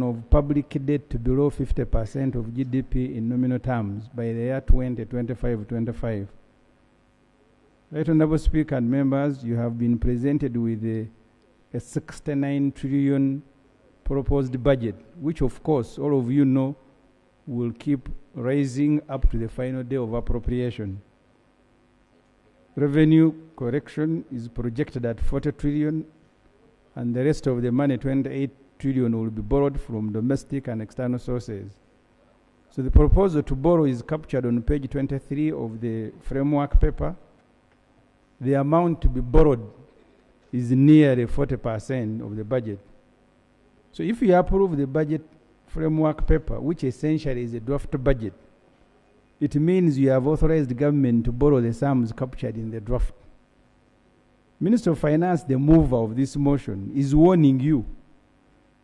of public debt to below 50% of GDP in nominal terms by the year 2025-25. Right Honourable Speaker and members, you have been presented with a 69 trillion proposed budget, which of course all of you know will keep rising up to the final day of appropriation. Revenue correction is projected at 40 trillion, and the rest of the money, 28 trillion, will be borrowed from domestic and external sources. So the proposal to borrow is captured on page 23 of the framework paper. The amount to be borrowed is nearly 40% of the budget. So if you approve the budget framework paper, which essentially is a draft budget, it means you have authorized the government to borrow the sums captured in the draft. Minister of Finance, the mover of this motion, is warning you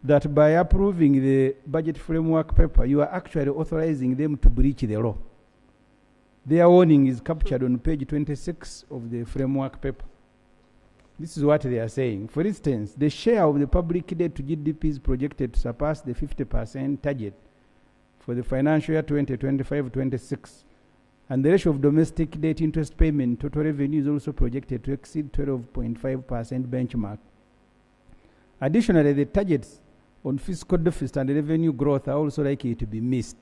that by approving the budget framework paper, you are actually authorizing them to breach the law. Their warning is captured on page 26 of the framework paper. This is what they are saying. For instance, the share of the public debt to GDP is projected to surpass the 50% target for the financial year 2025-26. And the ratio of domestic debt interest payment total revenue is also projected to exceed 12.5% benchmark. Additionally, the targets on fiscal deficit and revenue growth are also likely to be missed.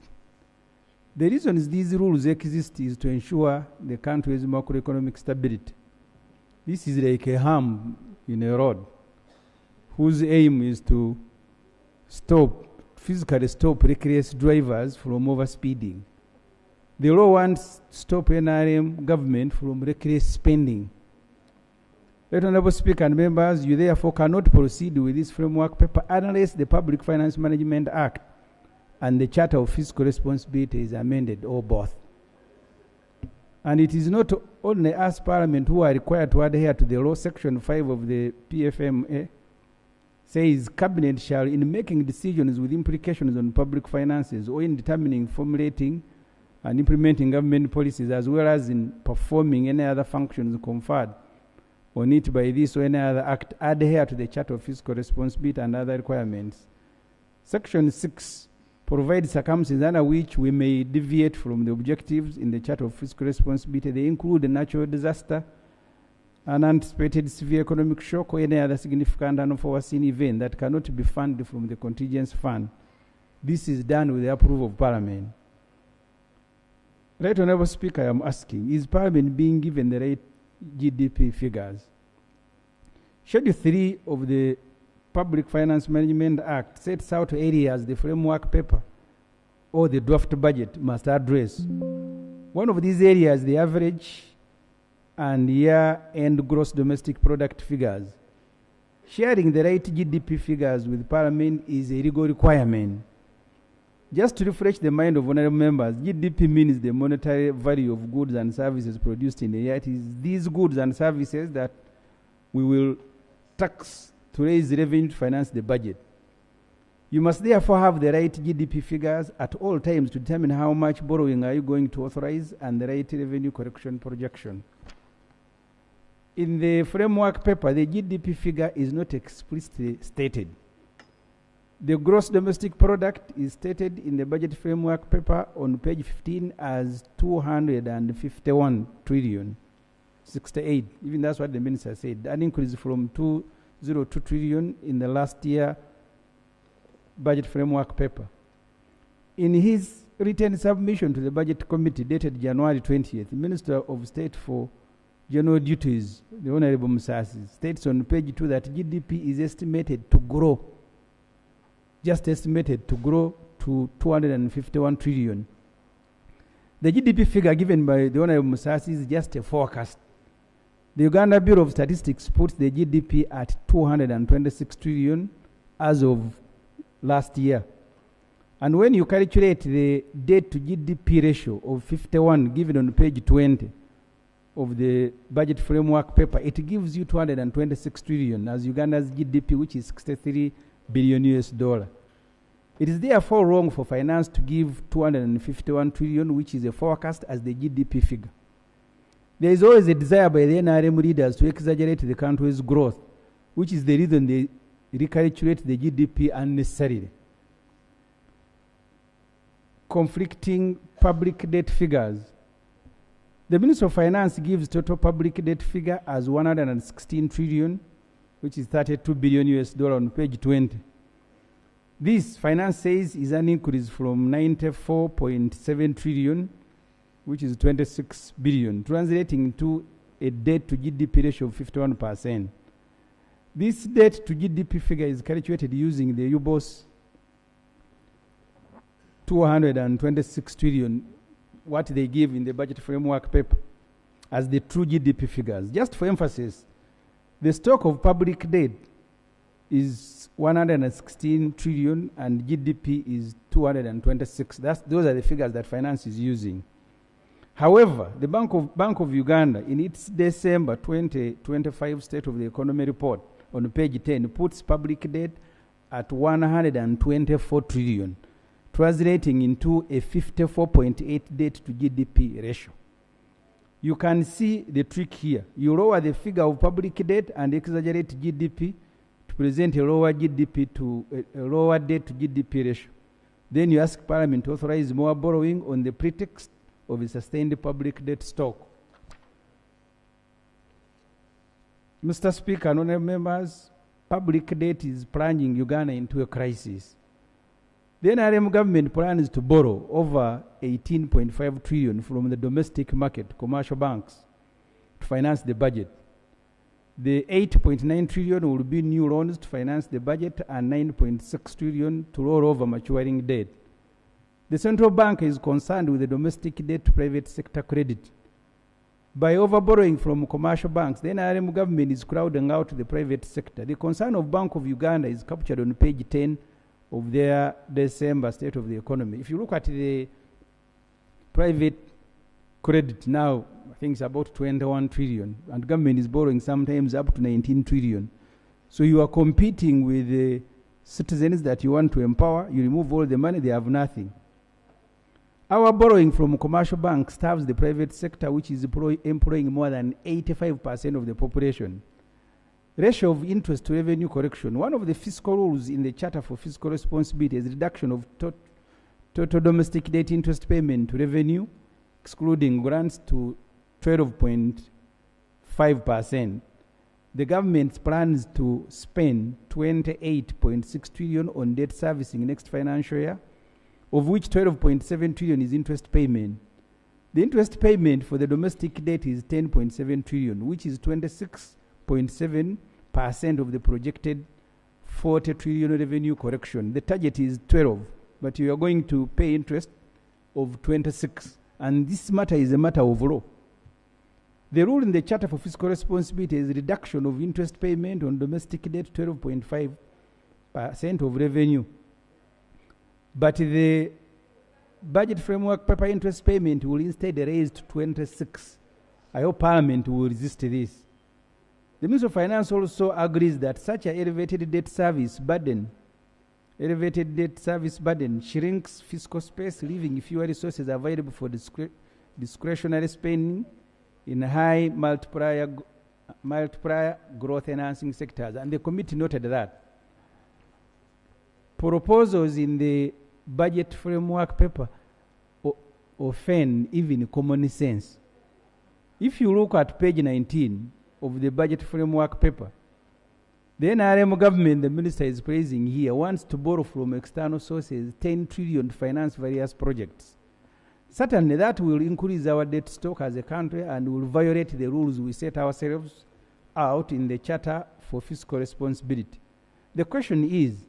The reason these rules exist is to ensure the country's macroeconomic stability. This is like a hump in a road whose aim is to physically stop reckless drivers from overspeeding. The law wants to stop NRM government from reckless spending. Right Honourable Speaker and members, you therefore cannot proceed with this framework paper unless the Public Finance Management Act and the Charter of Fiscal Responsibility is amended, or both. And it is not only us, Parliament, who are required to adhere to the law. Section 5 of the PFMA says, Cabinet shall, in making decisions with implications on public finances or in determining, formulating, and implementing government policies, as well as in performing any other functions conferred on it by this or any other act, adhere to the Charter of Fiscal Responsibility and other requirements. Section 6 provides circumstances under which we may deviate from the objectives in the Charter of Fiscal Responsibility. They include a natural disaster, an unanticipated severe economic shock, or any other significant and unforeseen event that cannot be funded from the contingency fund. This is done with the approval of Parliament. Right Honourable Speaker, I am asking, is Parliament being given the right GDP figures? Schedule 3 of the Public Finance Management Act sets out areas the framework paper or the draft budget must address. One of these areas, the average and year-end gross domestic product figures. Sharing the right GDP figures with Parliament is a legal requirement. Just to refresh the mind of honourable members, GDP means the monetary value of goods and services produced in the year. It is these goods and services that we will tax to raise revenue to finance the budget. You must therefore have the right GDP figures at all times to determine how much borrowing are you going to authorize and the right revenue correction projection. In the framework paper, the GDP figure is not explicitly stated. The gross domestic product is stated in the budget framework paper on page 15 as 251 trillion 68. Even that's what the minister said. An increase from 202 trillion in the last year budget framework paper. In his written submission to the budget committee dated January 20th, the Minister of State for General Duties, the Honourable Musasi, states on page 2 that GDP is estimated to grow, just estimated to grow to 251 trillion. The GDP figure given by the Honourable Musasi is just a forecast. The Uganda Bureau of Statistics puts the GDP at 226 trillion as of last year. And when you calculate the debt to GDP ratio of 51 given on page 20 of the budget framework paper, it gives you 226 trillion as Uganda's GDP, which is 63 billion US dollar. It is therefore wrong for finance to give 251 trillion, which is a forecast, as the GDP figure. There is always a desire by the NRM leaders to exaggerate the country's growth, which is the reason they recalculate the GDP unnecessarily. conflicting public debt figures. The Minister of Finance gives total public debt figure as 116 trillion, which is 32 billion US dollar on page 20. This finance says is an increase from 94.7 trillion, which is 26 billion, translating into a debt to GDP ratio of 51%. This debt to GDP figure is calculated using the UBOS 226 trillion, what they give in the budget framework paper, as the true GDP figures. Just for emphasis, the stock of public debt is 116 trillion and GDP is 226. Those are the figures that finance is using. However, the Bank of Uganda, in its December 2025 State of the Economy report on page 10, puts public debt at 124 trillion, translating into a 54.8 debt to GDP ratio. You can see the trick here. You lower the figure of public debt and exaggerate GDP to present a lower GDP to a lower debt to GDP ratio. Then you ask Parliament to authorize more borrowing on the pretext of a sustained public debt stock. Mr. Speaker, honorable members, public debt is plunging Uganda into a crisis. The NRM government plans to borrow over 18.5 trillion from the domestic market, commercial banks, to finance the budget. The 8.9 trillion will be new loans to finance the budget and 9.6 trillion to roll over maturing debt. The central bank is concerned with the domestic debt to private sector credit. By overborrowing from commercial banks, the NRM government is crowding out the private sector. The concern of Bank of Uganda is captured on page 10 of their December State of the Economy. If you look at the private credit now, I think it's about 21 trillion, and government is borrowing sometimes up to 19 trillion. So you are competing with the citizens that you want to empower. You remove all the money, they have nothing. Our borrowing from commercial banks starves the private sector, which is employing more than 85% of the population. Ratio of interest to revenue correction. One of the fiscal rules in the Charter for Fiscal Responsibility is reduction of total domestic debt interest payment to revenue, excluding grants, to 12.5%. The government plans to spend 28.6 trillion on debt servicing next financial year, of which 12.7 trillion is interest payment. The interest payment for the domestic debt is 10.7 trillion, which is 26.7% of the projected 40 trillion revenue correction. The target is 12, but you are going to pay interest of 26. And this matter is a matter of law. The rule in the Charter for Fiscal Responsibility is reduction of interest payment on domestic debt, 12.5% of revenue. But the budget framework paper interest payment will instead raise to 26. I hope Parliament will resist this. The Minister of Finance also agrees that such an elevated debt service burden shrinks fiscal space, leaving fewer resources available for discretionary spending in high multiplier growth enhancing sectors. And the committee noted that proposals in the budget framework paper offend even common sense. If you look at page 19 of the budget framework paper, the NRM government, the minister is praising here, wants to borrow from external sources 10 trillion to finance various projects. Certainly that will increase our debt stock as a country and will violate the rules we set ourselves out in the Charter for Fiscal Responsibility. The question is,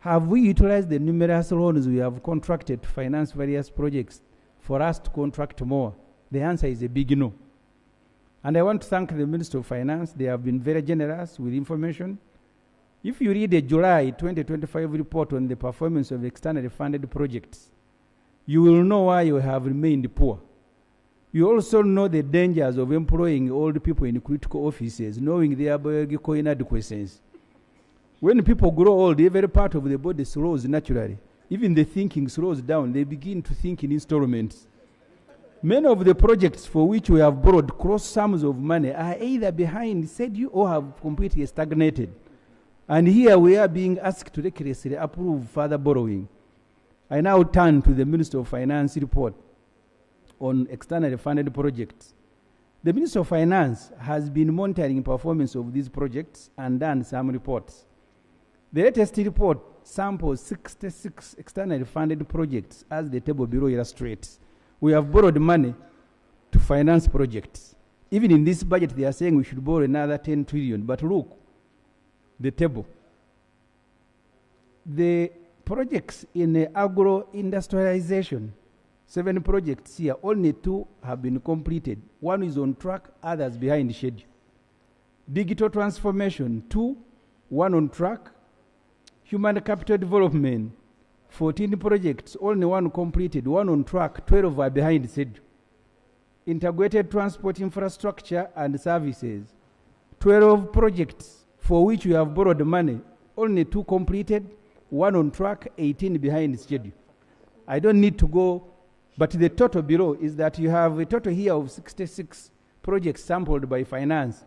have we utilized the numerous loans we have contracted to finance various projects for us to contract more? The answer is a big no. And I want to thank the Minister of Finance. They have been very generous with information. If you read the July 2025 report on the performance of externally funded projects, you will know why you have remained poor. You also know the dangers of employing old people in critical offices, knowing their biological inadequacies. When people grow old, every part of the body slows naturally. Even the thinking slows down. They begin to think in installments. Many of the projects for which we have borrowed gross sums of money are either behind schedule or have completely stagnated. And here we are being asked to recklessly approve further borrowing. I now turn to the Minister of Finance report on externally funded projects. The Minister of Finance has been monitoring performance of these projects and done some reports. The latest report samples 66 externally funded projects, as the table below illustrates. We have borrowed money to finance projects. Even in this budget, they are saying we should borrow another 10 trillion. But look, the table. The projects in agro-industrialization, 7 projects here, only 2 have been completed. 1 is on track, others behind schedule. Digital transformation, 2, 1 on track. Human capital development, 14 projects, only 1 completed, 1 on track, 12 are behind schedule. Integrated transport infrastructure and services, 12 projects for which we have borrowed money, only 2 completed, 1 on track, 18 behind schedule. I don't need to go, but the total below is that you have a total here of 66 projects sampled by finance.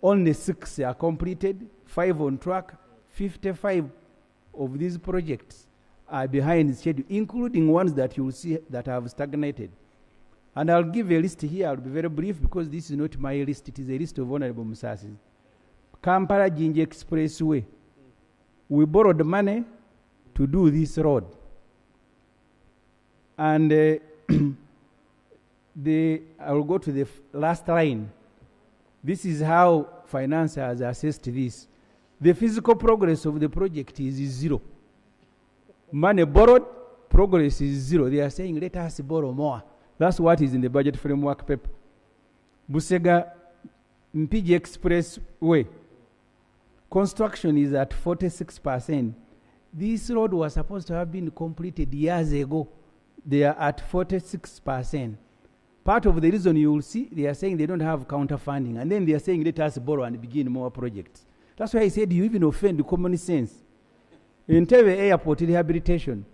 Only 6 are completed, 5 on track, 55 of these projects are behind schedule, including ones that you will see that have stagnated. And I'll give a list here. I'll be very brief because this is not my list. It is a list of Honorable Musasi's. Kampala-Jinja Expressway. We borrowed money to do this road. And I'll go to the last line. This is how finance has assessed this. The physical progress of the project is 0. Money borrowed, progress is 0. They are saying, let us borrow more. That's what is in the budget framework paper. Busega Mpigi Expressway. Construction is at 46%. This road was supposed to have been completed years ago. They are at 46%. Part of the reason you will see, they are saying they don't have counter funding. And then they are saying, let us borrow and begin more projects. That's why I said you even offend common sense. In Entebbe Airport rehabilitation,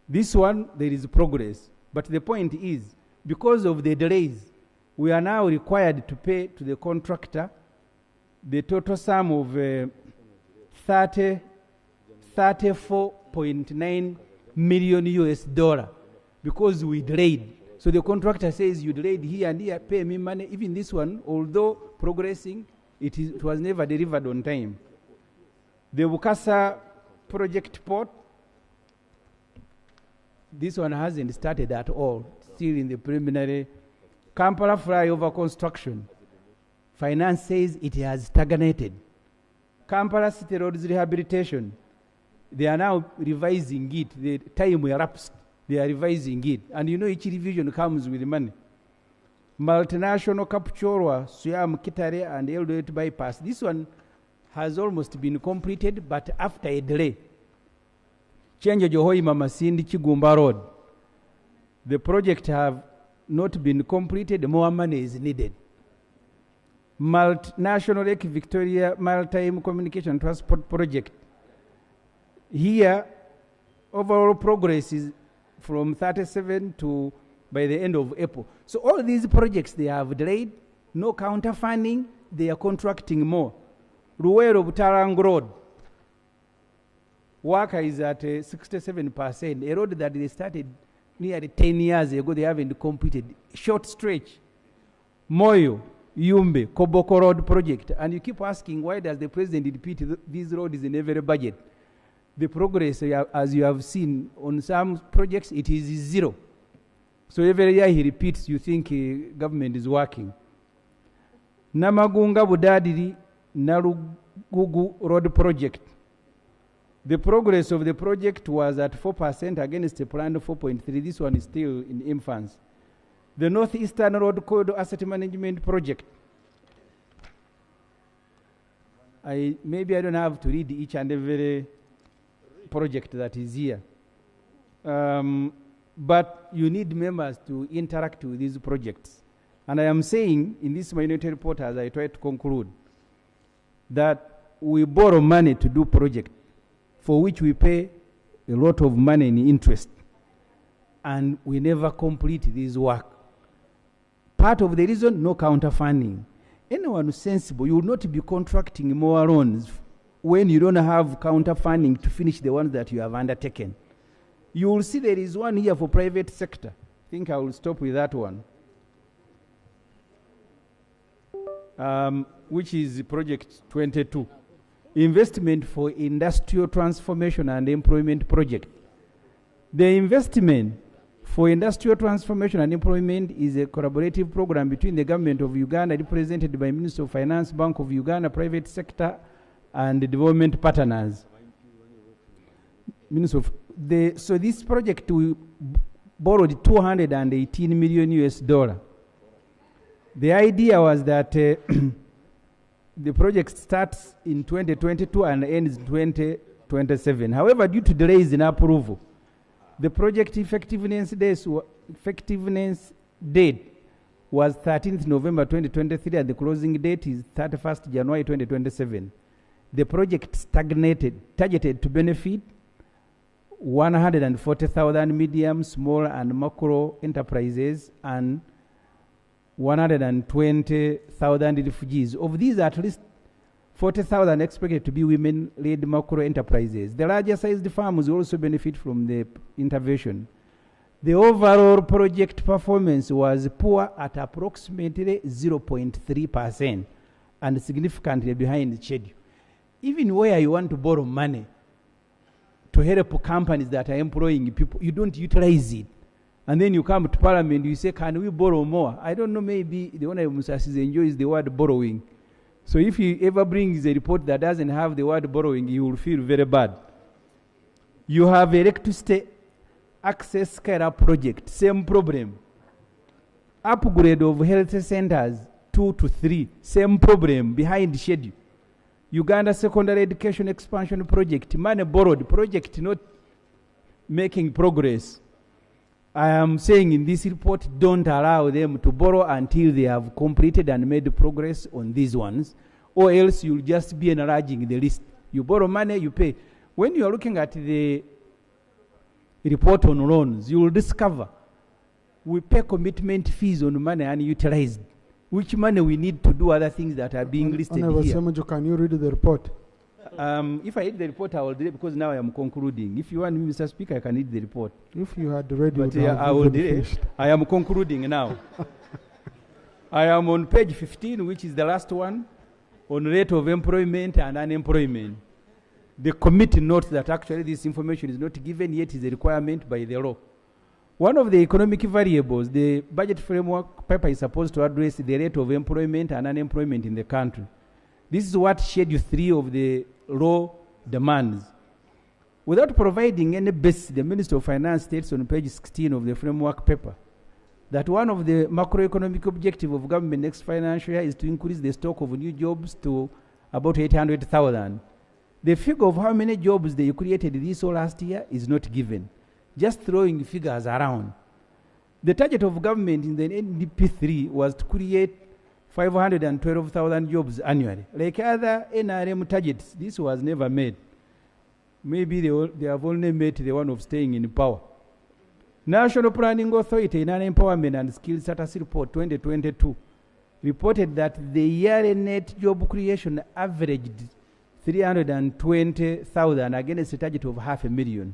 this one, there is progress. But the point is, because of the delays, we are now required to pay to the contractor the total sum of 34.9 million US dollar because we delayed. So the contractor says, you delayed here and here, pay me money. Even this one, although progressing, it was never delivered on time. The Bukasa project port, this one hasn't started at all, still in the preliminary. Kampala flyover construction, finance says it has stagnated. Kampala City Roads rehabilitation, they are now revising it. The time elapsed, they are revising it. And you know each revision comes with money. Multinational Kapchorwa, Suyam Kitare and Eldoret bypass. This one has almost been completed, but after a delay. Change Johoima Masindi Chigumba Road. The project have not been completed, more money is needed. National Lake Victoria Maritime Communication Transport Project. Here, overall progress is from 37 to by the end of April. So all these projects, they have delayed, no counter funding, they are contracting more. Ruwero Butarang Road, work is at 67%. A road that they started nearly 10 years ago, they haven't completed. Short stretch. Moyo, Yumbe, Koboko Road project. And you keep asking, why does the president repeat these roads in every budget? The progress, as you have seen, on some projects, it is 0. So every year he repeats, you think government is working. Namagunga Budadiri Narugugu Road project. The progress of the project was at 4% against a planned 4.3. This one is still in infancy. The Northeastern Road Corridor Asset Management Project. Maybe I don't have to read each and every project that is here. But you need members to interact with these projects. And I am saying in this minority report, as I try to conclude, that we borrow money to do projects for which we pay a lot of money in interest. And we never complete this work. Part of the reason, no counter funding. Anyone who's sensible, you will not be contracting more loans when you don't have counter funding to finish the ones that you have undertaken. You will see there is one here for private sector. I think I will stop with that one. Which is project 22. Investment for industrial transformation and employment project. The investment for industrial transformation and employment is a collaborative program between the government of Uganda, represented by Minister of Finance, Bank of Uganda, private sector, and the development partners. So this project we borrowed 218 million US dollar. The idea was that the project starts in 2022 and ends in 2027. However, due to delays in approval, the project effectiveness date was 13th November 2023 and the closing date is 31st January 2027. The project stagnated, targeted to benefit 140,000 medium, small and macro enterprises and 120,000 refugees. Of these, at least 40,000 expected to be women-led macro enterprises. The larger sized firms also benefit from the intervention. The overall project performance was poor at approximately 0.3% and significantly behind the schedule. Even where you want to borrow money to help companies that are employing people, you don't utilize it. And then you come to Parliament, you say, can we borrow more? I don't know, maybe the one Musasi's enjoys the word borrowing. So if he ever brings a report that doesn't have the word borrowing, you will feel very bad. You have electricity access scale-up project, same problem. Upgrade of health centers, 2 to 3, same problem, behind schedule. Uganda secondary education expansion project, money borrowed, project not making progress. I am saying in this report, don't allow them to borrow until they have completed and made progress on these ones, or else you'll just be enlarging the list. You borrow money, you pay. When you are looking at the report on loans, you will discover we pay commitment fees on money unutilized, which money we need to do other things that are being listed here. Ssemuju, can you read the report? If I read the report, I will delay because now I am concluding. If you want me, Mr. Speaker, I can read the report. If you had read but it, I will delay. I am concluding now. I am on page 15, which is the last one, on rate of employment and unemployment. The committee notes that actually this information is not given, yet is a requirement by the law. One of the economic variables, the budget framework paper is supposed to address the rate of employment and unemployment in the country. This is what Schedule 3 of the law demands. Without providing any basis, the Minister of Finance states on page 16 of the framework paper that one of the macroeconomic objectives of government next financial year is to increase the stock of new jobs to about 800,000. The figure of how many jobs they created this or last year is not given, just throwing figures around. The target of government in the NDP3 was to create 512,000 jobs annually. Like other NRM targets, this was never made. Maybe they have only made the one of staying in power. National Planning Authority in Empowerment and Skills Status Report 2022 reported that the yearly net job creation averaged 320,000 against a target of 500,000.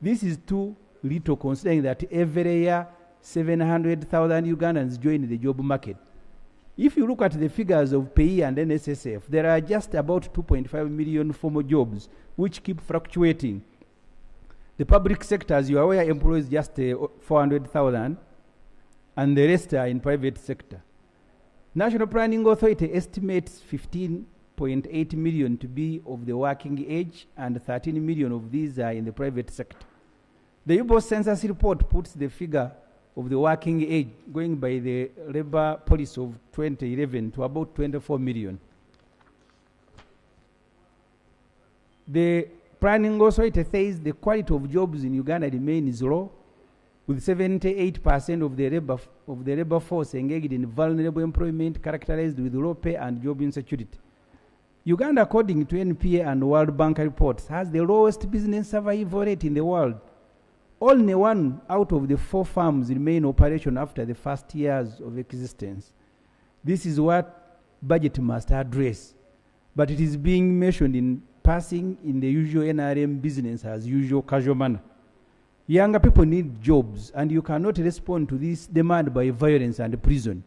This is too little considering that every year 700,000 Ugandans join the job market. If you look at the figures of PAYE and NSSF, there are just about 2.5 million formal jobs, which keep fluctuating. The public sector, as you are aware, employs just 400,000, and the rest are in private sector. National Planning Authority estimates 15.8 million to be of the working age, and 13 million of these are in the private sector. The UBO census report puts the figure of the working age going by the labor policy of 2011 to about 24 million. The planning authority says the quality of jobs in Uganda remains low, with 78% of the labor force engaged in vulnerable employment characterized with low pay and job insecurity. Uganda, according to NPA and World Bank reports, has the lowest business survival rate in the world. Only 1 out of the 4 farms remain operational after the first years of existence. This is what budget must address, but it is being mentioned in passing in the usual NRM business as usual casual manner. Younger people need jobs, and you cannot respond to this demand by violence and prison.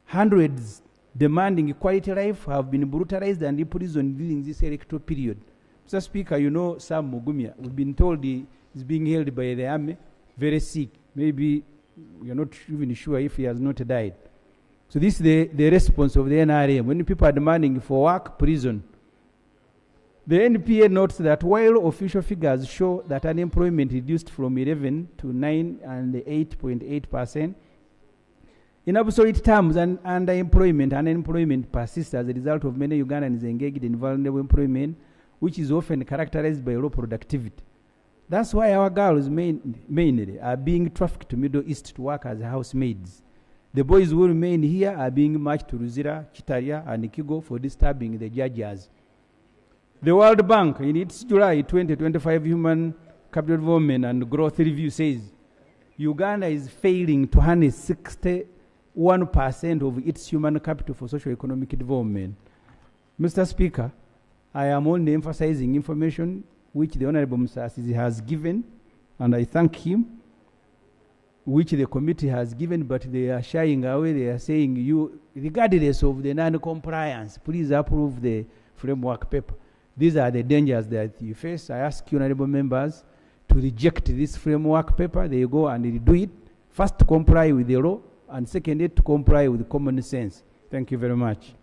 Hundreds demanding quality life have been brutalized and imprisoned during this electoral period. Mr. Speaker, you know Sam Mugumya. We've been told he is being held by the army, very sick. Maybe you're not even sure if he has not died. So this is the response of the NRM. When people are demanding for work, prison. The NPA notes that while official figures show that unemployment reduced from 11 to 9 and 8.8%, in absolute terms, unemployment persists as a result of many Ugandans engaged in vulnerable employment, which is often characterized by low productivity. That's why our girls mainly are being trafficked to Middle East to work as housemaids. The boys who remain here are being marched to Ruzira, Chitaria, and Kigo for disturbing the judges. The World Bank, in its July 2025 Human Capital Development and Growth Review, says Uganda is failing to harness 61% of its human capital for socio-economic development. Mr. Speaker, I am only emphasizing information which the Honorable Musasizi has given, and I thank him, which the committee has given, but they are shying away. They are saying, you, regardless of the non-compliance, please approve the framework paper. These are the dangers that you face. I ask you, honorable members, to reject this framework paper. They go and do it. First, to comply with the law, and second, to comply with common sense. Thank you very much.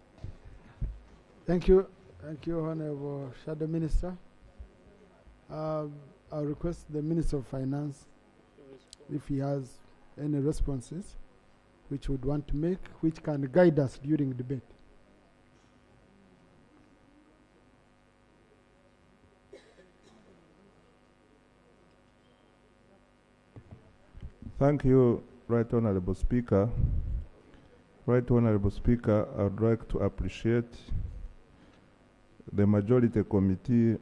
Thank you. Thank you, Honorable Shadow Minister. I'll request the Minister of Finance, if he has any responses which would want to make, which can guide us during debate. Thank you, Right Honorable Speaker. Right Honorable Speaker, I would like to appreciate the Majority Committee